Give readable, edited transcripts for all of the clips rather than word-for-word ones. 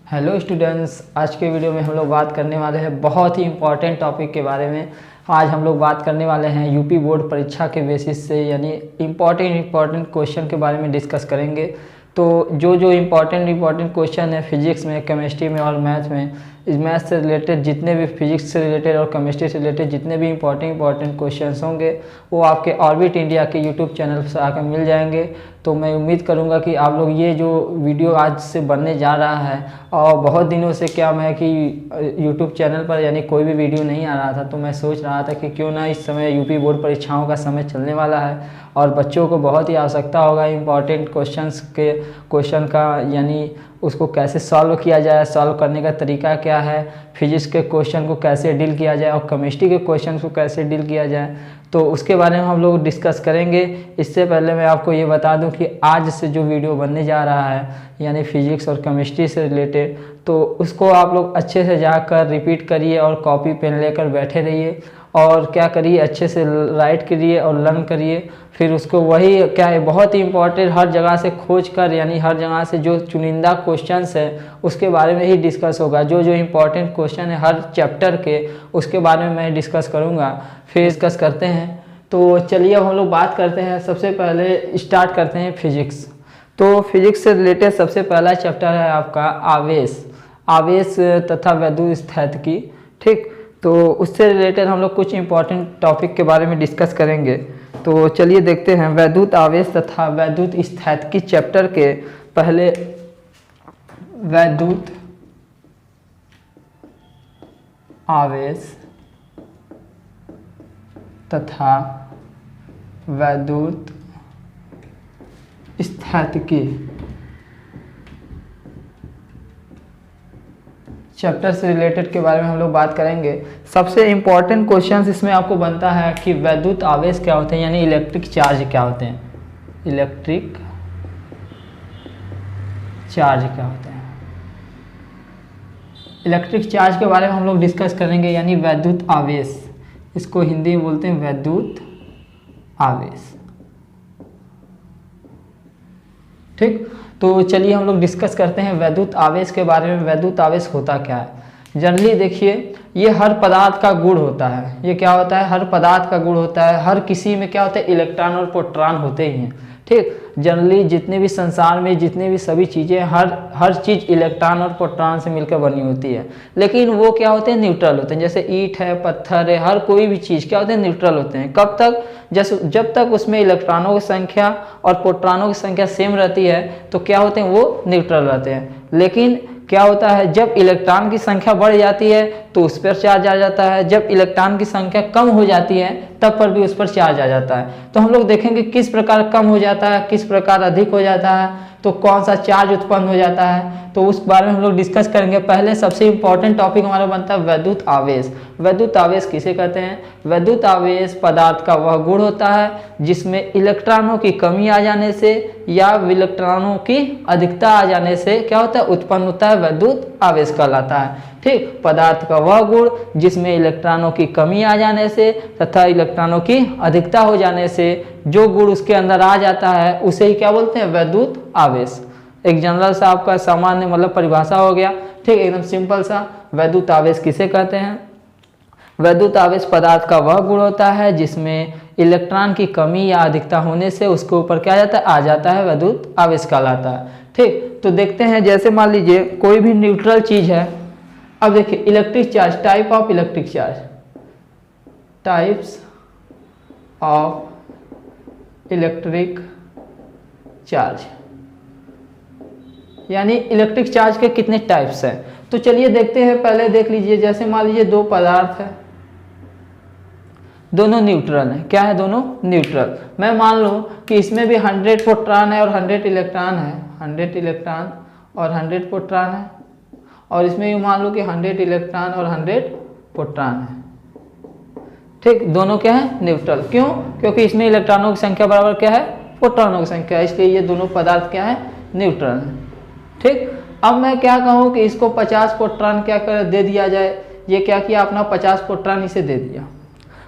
Hello students, आज के video में हम लोग बात करने वाले हैं बहुत ही इम्पॉर्टेंट टॉपिक के बारे में। आज हम लोग बात करने वाले हैं यूपी बोर्ड परीक्षा के बेसिस से यानी इम्पॉर्टेंट क्वेश्चन के बारे में डिस्कस करेंगे। तो जो इम्पॉर्टेंट क्वेश्चन है फिजिक्स में, केमिस्ट्री में और मैथ में, इस मैथ से रिलेटेड जितने भी फिजिक्स से रिलेटेड और केमिस्ट्री से रिलेटेड जितने भी इम्पॉर्टेंट क्वेश्चंस होंगे वो आपके ऑर्बिट इंडिया के यूट्यूब चैनल से आकर मिल जाएंगे। तो मैं उम्मीद करूंगा कि आप लोग ये जो वीडियो आज से बनने जा रहा है, और बहुत दिनों से क्या मैं कि यूट्यूब चैनल पर यानी कोई भी वीडियो नहीं आ रहा था, तो मैं सोच रहा था कि क्यों ना इस समय यूपी बोर्ड परीक्षाओं का समय चलने वाला है और बच्चों को बहुत ही आवश्यकता होगा इम्पॉर्टेंट क्वेश्चन का, यानी उसको कैसे सॉल्व किया जाए, सॉल्व करने का तरीका क्या है, फिजिक्स के क्वेश्चन को कैसे डील किया जाए और केमिस्ट्री के क्वेश्चन को कैसे डील किया जाए, तो उसके बारे में हम लोग डिस्कस करेंगे। इससे पहले मैं आपको ये बता दूं कि आज से जो वीडियो बनने जा रहा है यानी फिजिक्स और केमिस्ट्री से रिलेटेड, तो उसको आप लोग अच्छे से जाकर रिपीट करिए और कॉपी पेन लेकर बैठे रहिए और क्या करिए, अच्छे से राइट करिए और लर्न करिए। फिर उसको वही क्या है, बहुत ही इम्पोर्टेंट हर जगह से खोज कर यानी हर जगह से जो चुनिंदा क्वेश्चंस है उसके बारे में ही डिस्कस होगा। जो इम्पोर्टेंट क्वेश्चन है हर चैप्टर के, उसके बारे में मैं डिस्कस करूँगा। फिर डिस्कस करते हैं। तो चलिए अब हम लोग बात करते हैं। सबसे पहले स्टार्ट करते हैं फिजिक्स। तो फिजिक्स से रिलेटेड सबसे पहला चैप्टर है आपका आवेश तथा वैद्युत स्थैतिकी। ठीक, तो उससे रिलेटेड हम लोग कुछ इम्पोर्टेंट टॉपिक के बारे में डिस्कस करेंगे। तो चलिए देखते हैं। वैद्युत आवेश तथा वैद्युत स्थैतिकी चैप्टर के पहले वैद्युत आवेश तथा वैद्युत स्थैतिकी चैप्टर से रिलेटेड के बारे में हम लोग बात करेंगे। सबसे इम्पॉर्टेंट क्वेश्चंस इसमें आपको बनता है कि वैद्युत आवेश क्या होते हैं यानी इलेक्ट्रिक चार्ज क्या होते हैं, इलेक्ट्रिक चार्ज क्या होते हैं। इलेक्ट्रिक चार्ज के बारे में हम लोग डिस्कस करेंगे यानी वैद्युत आवेश, इसको हिंदी में बोलते हैं वैद्युत आवेश। ठीक, तो चलिए हम लोग डिस्कस करते हैं वैद्युत आवेश के बारे में। वैद्युत आवेश होता क्या है। जनरली देखिए, ये हर पदार्थ का गुण होता है। ये क्या होता है, हर पदार्थ का गुण होता है। हर किसी में क्या होता है, इलेक्ट्रॉन और प्रोटॉन होते ही हैं। ठीक, जनरली जितने भी संसार में जितने भी सभी चीज़ें हर चीज़ इलेक्ट्रॉन और प्रोटॉन से मिलकर बनी होती है, लेकिन वो क्या होते हैं, न्यूट्रल होते हैं। जैसे ईंट है, पत्थर है, हर कोई भी चीज़ क्या होते हैं, न्यूट्रल होते हैं। कब तक, जब तक उसमें इलेक्ट्रॉनों की संख्या और प्रोटॉनों की संख्या सेम रहती है तो क्या होते हैं, वो न्यूट्रल रहते हैं। लेकिन क्या होता है, जब इलेक्ट्रॉन की संख्या बढ़ जाती है तो उस पर चार्ज आ जाता है, जब इलेक्ट्रॉन की संख्या कम हो जाती है तब पर भी उस पर चार्ज आ जाता है। तो हम लोग देखेंगे किस प्रकार कम हो जाता है, किस प्रकार अधिक हो जाता है, तो कौन सा चार्ज उत्पन्न हो जाता है, तो उस बारे में हम लोग डिस्कस करेंगे। पहले सबसे इंपॉर्टेंट टॉपिक हमारा बनता है वैद्युत आवेश। वैद्युत आवेश किसे कहते हैं। वैद्युत आवेश पदार्थ का वह गुण होता है जिसमें इलेक्ट्रॉनों की कमी आ जाने से या इलेक्ट्रॉनों की अधिकता आ जाने से क्या होता है, उत्पन्न होता है, वैद्युत आवेश कहलाता है। ठीक, पदार्थ का वह गुण जिसमें इलेक्ट्रॉनों की कमी आ जाने से तथा इलेक्ट्रॉनों की अधिकता हो जाने से जो गुण उसके अंदर आ जाता है उसे ही क्या बोलते हैं, वैद्युत आवेश। एक जनरल सा आपका सामान्य मतलब परिभाषा हो गया। ठीक, एकदम सिंपल सा। वैद्युत आवेश किसे कहते हैं। वैद्युत आवेश पदार्थ का वह गुण होता है जिसमें इलेक्ट्रॉन की कमी या अधिकता होने से उसके ऊपर क्या आ जाता है, वैद्युत आवेश कहलाता है। ठीक, तो देखते हैं। जैसे मान लीजिए कोई भी न्यूट्रल चीज है। अब देखिए electric charge, type of electric charge, types of electric charge यानी इलेक्ट्रिक चार्ज के कितने टाइप्स हैं। तो चलिए देखते हैं। पहले देख लीजिए, जैसे मान लीजिए दो पदार्थ है, दोनों न्यूट्रल हैं। क्या है, दोनों न्यूट्रल। मैं मान लूँ कि इसमें भी 100 प्रोटॉन है और 100 इलेक्ट्रॉन है, 100 इलेक्ट्रॉन और 100 प्रोटॉन है, और इसमें भी मान लो कि 100 इलेक्ट्रॉन और 100 प्रोटॉन है। ठीक, दोनों क्या है, न्यूट्रल। क्यों, क्योंकि इसमें इलेक्ट्रॉनों की संख्या बराबर क्या है, प्रोटॉनों की संख्या, इसलिए ये दोनों पदार्थ क्या है, न्यूट्रल है। ठीक, अब मैं क्या कहूँ कि इसको 50 प्रोटॉन क्या कर दे दिया जाए। ये क्या किया, अपना 50 प्रोटॉन इसे दे दिया।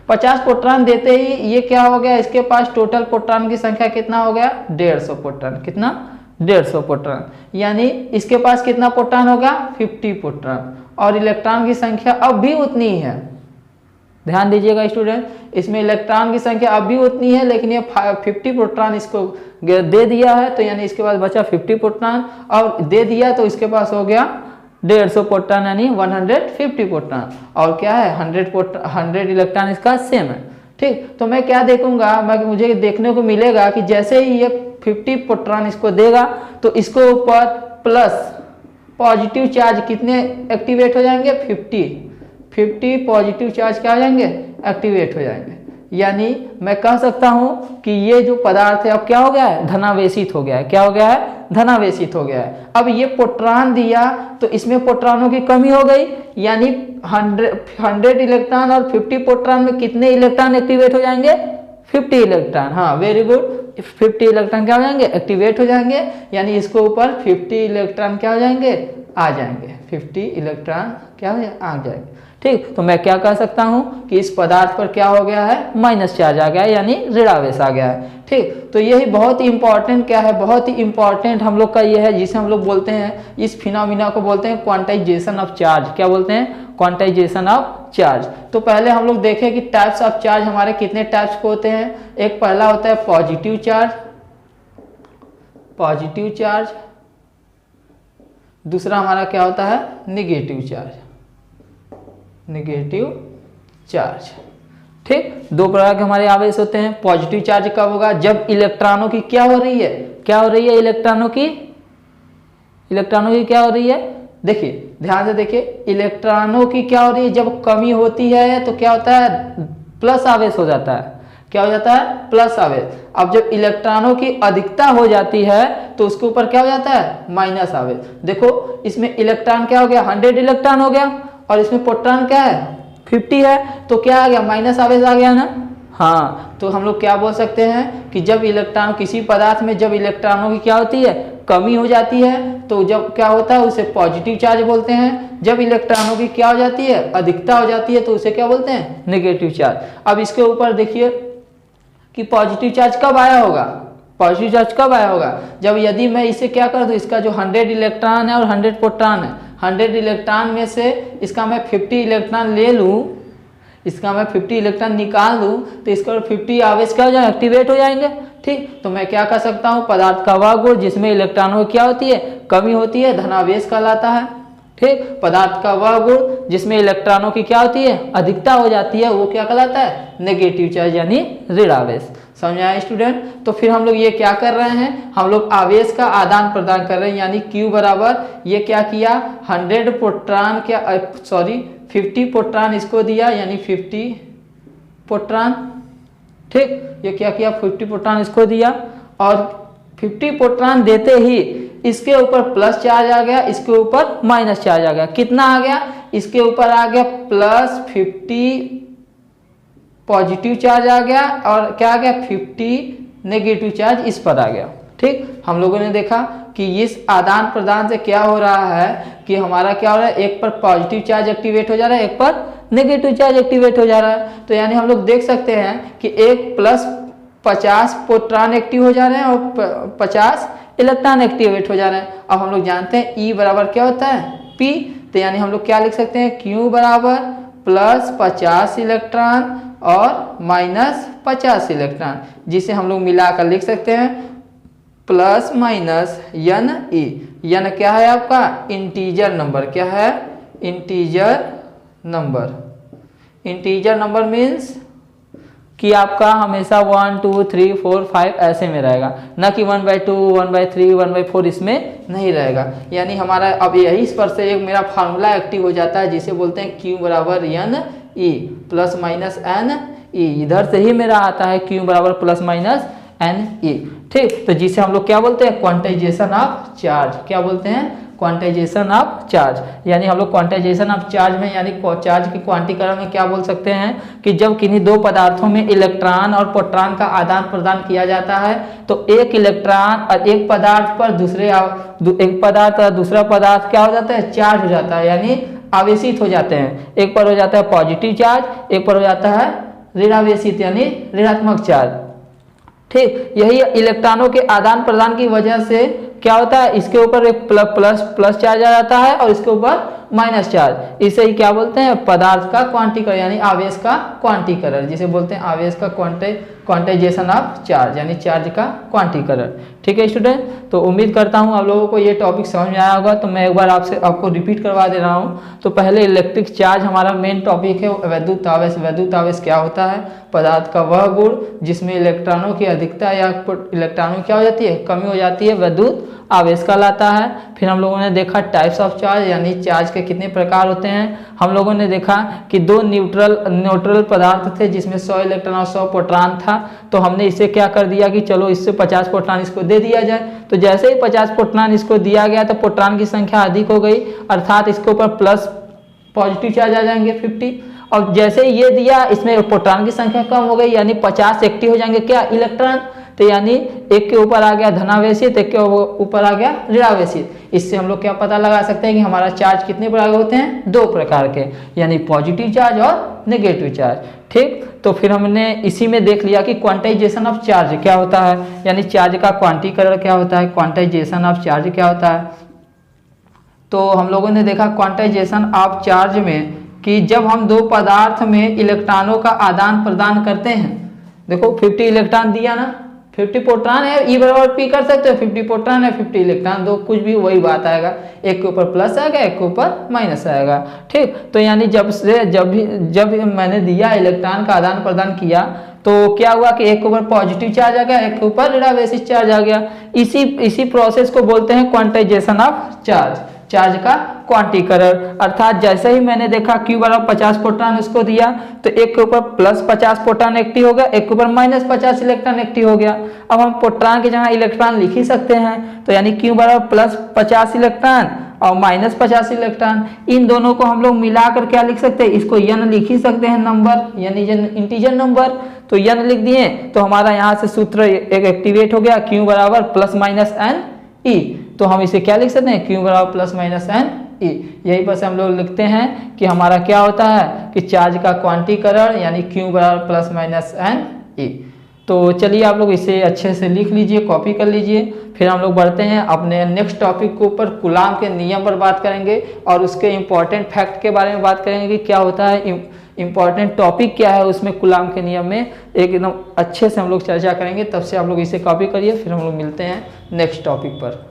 50 प्रोटॉन देते ही ये क्या हो गया, इसके पास टोटल प्रोटॉन की संख्या कितना हो गया, 150 प्रोटॉन। कितना, 150 प्रोटॉन, यानी इसके पास कितना प्रोटॉन होगा 50 प्रोटॉन, और इलेक्ट्रॉन की संख्या अब भी उतनी ही है। ध्यान दीजिएगा स्टूडेंट, इसमें इलेक्ट्रॉन की संख्या अब भी उतनी है, लेकिन ये 50 प्रोटॉन इसको दे दिया है, तो यानी इसके पास बचा 50 प्रोटॉन, और दे दिया तो इसके पास हो गया 150 प्रोटॉन यानी 150 प्रोटॉन, और क्या है 100 इलेक्ट्रॉन इसका सेम है। ठीक, तो मैं क्या देखूंगा, मुझे देखने को मिलेगा कि जैसे ही ये 50 प्रोटॉन इसको देगा तो इसको ऊपर प्लस पॉजिटिव चार्ज कितने एक्टिवेट हो जाएंगे 50 पॉजिटिव चार्ज क्या हो जाएंगे एक्टिवेट हो जाएंगे, यानी मैं कह सकता हूं कि ये जो पदार्थ है अब क्या हो गया है धनावेशित हो गया है। क्या हो गया है धनावेशित हो गया है। अब ये प्रोटॉन दिया तो इसमें प्रोटॉनों की कमी हो गई, यानी 100 इलेक्ट्रॉन और 50 प्रोटॉन में कितने इलेक्ट्रॉन एक्टिवेट हो जाएंगे 50 इलेक्ट्रॉन। हाँ वेरी गुड, 50 इलेक्ट्रॉन क्या हो जाएंगे एक्टिवेट हो जाएंगे, यानी इसके ऊपर 50 इलेक्ट्रॉन क्या हो जाएंगे आ जाएंगे, 50 इलेक्ट्रॉन क्या हो आ जाएंगे। ठीक, तो मैं क्या कह सकता हूं कि इस पदार्थ पर क्या हो गया है माइनस चार्ज आ गया है, यानी ऋणावेश आ गया है। ठीक, तो यही बहुत ही इंपॉर्टेंट क्या है, बहुत ही इंपॉर्टेंट हम लोग का ये है जिसे हम लोग बोलते हैं, इस फिनोमिना को बोलते हैं क्वांटाइजेशन ऑफ चार्ज। क्या बोलते हैं क्वांटाइजेशन ऑफ चार्ज। तो पहले हम लोग देखें कि टाइप्स ऑफ चार्ज हमारे कितने टाइप्स के होते हैं। एक पहला होता है पॉजिटिव चार्ज, दूसरा हमारा क्या होता है निगेटिव चार्ज। ठीक, दो प्रकार के हमारे आवेश होते हैं। पॉजिटिव चार्ज कब होगा जब इलेक्ट्रॉनों की क्या हो रही है इलेक्ट्रॉनों की क्या हो रही है, देखिए ध्यान से देखिए, इलेक्ट्रॉनों की क्या हो रही है जब कमी होती है तो क्या होता है प्लस आवेश हो जाता है। क्या हो जाता है प्लस आवेश। अब जब इलेक्ट्रॉनों की अधिकता हो जाती है तो उसके ऊपर क्या हो जाता है माइनस आवेश। देखो इसमें इलेक्ट्रॉन क्या हो गया 100 इलेक्ट्रॉन हो गया, और इसमें प्रोटॉन क्या है 50 है, तो क्या आ गया माइनस आवेश आ गया ना। हाँ, तो हम लोग क्या बोल सकते हैं कि जब इलेक्ट्रॉन किसी पदार्थ में जब इलेक्ट्रॉनों की क्या होती है कमी हो जाती है तो जब क्या होता है उसे पॉजिटिव चार्ज बोलते हैं। जब इलेक्ट्रॉनों की क्या हो जाती है अधिकता हो जाती है तो उसे क्या बोलते हैं नेगेटिव चार्ज। अब इसके ऊपर देखिए कि पॉजिटिव चार्ज कब आया होगा जब यदि मैं इसे क्या कर दूं, इसका जो 100 इलेक्ट्रॉन है और 100 प्रोटॉन है, 100 इलेक्ट्रॉन में से इसका मैं 50 इलेक्ट्रॉन ले लूं, इसका मैं 50 इलेक्ट्रॉन निकाल दूं तो इसका 50 आवेश क्या हो जाए एक्टिवेट हो जाएंगे। ठीक, तो मैं क्या कर सकता हूं पदार्थ का वह गुण जिसमें इलेक्ट्रॉनों की क्या होती है कमी होती है धनावेश कहलाता है। ठीक, पदार्थ का वह गुण जिसमें इलेक्ट्रॉनों की क्या होती है अधिकता हो जाती है वो क्या कहलाता है नेगेटिव चार्ज यानी ऋणावेश। समझ आए स्टूडेंट। तो फिर हम लोग ये क्या कर रहे हैं, हम लोग आवेश का आदान प्रदान कर रहे हैं, यानी Q बराबर ये क्या किया 100 प्रोटॉन क्या 50 प्रोटॉन इसको दिया यानी 50 प्रोटॉन। ठीक, ये क्या किया 50 प्रोटॉन इसको दिया, और 50 प्रोटॉन देते ही इसके ऊपर प्लस चार्ज आ गया, इसके ऊपर माइनस चार्ज आ गया। कितना आ गया, इसके ऊपर आ गया प्लस 50 पॉजिटिव चार्ज आ गया, और क्या आ गया 50 नेगेटिव चार्ज इस पर आ गया। ठीक, हम लोगों ने देखा कि इस आदान प्रदान से क्या हो रहा है कि हमारा क्या हो रहा है, एक पर पॉजिटिव चार्ज एक्टिवेट हो जा रहा है, एक पर नेगेटिव चार्ज एक्टिवेट हो जा रहा है। तो यानी हम लोग देख सकते हैं कि एक प्लस 50 प्रोटॉन एक्टिव हो जा रहे हैं और 50 इलेक्ट्रॉन एक्टिवेट हो जा रहे हैं। अब हम लोग जानते हैं E बराबर क्या होता है P, तो यानी हम लोग क्या लिख सकते हैं Q बराबर प्लस 50 इलेक्ट्रॉन और माइनस 50 इलेक्ट्रॉन, जिसे हम लोग मिलाकर लिख सकते हैं प्लस माइनस यन ई। यन क्या है आपका इंटीजर नंबर, क्या है इंटीजर नंबर मीन्स कि आपका हमेशा 1 2 3 4 5 ऐसे में रहेगा, ना कि 1/2 1/3 1/4 इसमें नहीं रहेगा। यानी हमारा अब यही पर से एक मेरा फार्मूला एक्टिव हो जाता है जिसे बोलते हैं Q बराबर n e plus minus n e. इधर से ही मेरा आता है Q बराबर प्लस माइनस एन ई। ठीक, तो जिसे हम लोग क्या बोलते हैं क्वांटाइजेशन ऑफ चार्ज। क्या बोलते हैं क्वांटाइजेशन ऑफ चार्ज। यानी हम लोग क्वांटाइजेशन ऑफ चार्ज में यानी चार्ज के क्वांटीकरण में क्या बोल सकते हैं कि जब किन्हीं दो पदार्थों में इलेक्ट्रॉन और प्रोटॉन का आदान प्रदान किया जाता है तो एक इलेक्ट्रॉन और एक पदार्थ पर दूसरा पदार्थ क्या हो जाता है चार्ज हो जाता है, यानी आवेशित हो जाते हैं। एक पर हो जाता है पॉजिटिव चार्ज, एक पर हो जाता है ऋणावेशित यानी ऋणात्मक चार्ज। ठीक, यही इलेक्ट्रॉनों के आदान प्रदान की वजह से क्या होता है, इसके ऊपर एक प्लस चार्ज आ जाता है और इसके ऊपर माइनस चार्ज। इसे ही क्या बोलते हैं, पदार्थ का क्वांटीकरण यानी आवेश का क्वांटीकरण, जिसे बोलते हैं आवेश का क्वांटाइजेशन ऑफ चार्ज यानी चार्ज का क्वांटीकरण। ठीक है स्टूडेंट, तो उम्मीद करता हूँ आप लोगों को ये टॉपिक समझ में आया होगा। तो मैं एक बार आपको रिपीट करवा दे रहा हूँ। तो पहले इलेक्ट्रिक चार्ज हमारा मेन टॉपिक है, वैद्युत आवेश। वैद्युत आवेश क्या होता है, पदार्थ का वह गुण जिसमें इलेक्ट्रॉनों की अधिकता या इलेक्ट्रॉनों क्या हो जाती है, कमी हो जाती है, वैद्युत आवेश कहलाता है। फिर हम लोगों ने देखा टाइप्स ऑफ चार्ज यानी चार्ज के कितने प्रकार होते हैं। हम लोगों ने देखा कि दो न्यूट्रल पदार्थ थे जिसमें 100 इलेक्ट्रॉन और 100 प्रोटॉन था। तो हमने इसे क्या कर दिया कि चलो इससे 50 प्रोटॉन इसको दे दिया जाए। तो जैसे ही 50 प्रोटॉन इसको दिया गया तो प्रोटॉन की संख्या अधिक हो गई, अर्थात इसके ऊपर प्लस पॉजिटिव चार्ज आ जाएंगे 50। और जैसे ही ये दिया इसमें प्रोटॉन की संख्या कम हो गई यानी 50 एक्टिव हो जाएंगे क्या, इलेक्ट्रॉन। तो यानी एक के ऊपर आ गया धनावेशित, एक के ऊपर आ गया ऋणावेशित। इससे हम लोग क्या पता लगा सकते हैं कि हमारा चार्ज कितने प्रकार के होते हैं, दो प्रकार के, यानी पॉजिटिव चार्ज और नेगेटिव चार्ज। ठीक, तो फिर हमने इसी में देख लिया कि क्वांटाइजेशन ऑफ चार्ज क्या होता है, यानी चार्ज का क्वांटीकरण क्या होता है, क्वांटाइजेशन ऑफ चार्ज क्या होता है। तो हम लोगों ने देखा क्वांटाइजेशन ऑफ चार्ज में कि जब हम दो पदार्थ में इलेक्ट्रॉनों का आदान प्रदान करते हैं, देखो 50 इलेक्ट्रॉन दिया ना, 50 प्रोटॉन है, ई बराबर पी कर सकते हो, 50 प्रोटॉन है 50 इलेक्ट्रॉन, दो कुछ भी वही बात आएगा, एक के ऊपर प्लस आएगा एक के ऊपर माइनस आएगा। ठीक, तो यानी जब मैंने दिया इलेक्ट्रॉन का आदान प्रदान किया तो क्या हुआ कि एक के ऊपर पॉजिटिव चार्ज आ गया, एक के ऊपर ऋणावेशित चार्ज आ गया। इसी प्रोसेस को बोलते हैं क्वांटाइजेशन ऑफ चार्ज, चार्ज का क्वांटीकरण। अर्थात जैसे ही मैंने देखा Q बराबर 50 प्रोटॉन उसको दिया तो एक के ऊपर प्लस 50 प्रोटॉन एक्टिव हो गया, एक के ऊपर माइनस 50 इलेक्ट्रॉन एक्टिव हो गया। अब हम प्रोटॉन की जगह इलेक्ट्रॉन लिख ही सकते हैं, तो यानी Q बराबर प्लस 50 इलेक्ट्रॉन और माइनस 50 इलेक्ट्रॉन, इन दोनों को हम लोग मिलाकर क्या लिख सकते हैं, इसको n लिख ही सकते हैं, नंबर यानी इंटीजर नंबर। तो n लिख दिए तो हमारा यहाँ से सूत्र एक एक्टिवेट हो गया, Q बराबर प्लस माइनस n E। तो हम इसे क्या लिख सकते हैं, Q बराबर प्लस माइनस n E। यही पर से हम लोग लिखते हैं कि हमारा क्या होता है कि चार्ज का क्वांटीकरण यानी Q बराबर प्लस माइनस n E। तो चलिए आप लोग इसे अच्छे से लिख लीजिए, कॉपी कर लीजिए। फिर हम लोग बढ़ते हैं अपने नेक्स्ट टॉपिक के ऊपर, कूलाम के नियम पर बात करेंगे और उसके इम्पोर्टेंट फैक्ट के बारे में बात करेंगे कि क्या होता है, इम्पॉर्टेंट टॉपिक क्या है उसमें, कूलाम के नियम में एकदम अच्छे से हम लोग चर्चा करेंगे। तब से आप लोग इसे कॉपी करिए, फिर हम लोग मिलते हैं नेक्स्ट टॉपिक पर।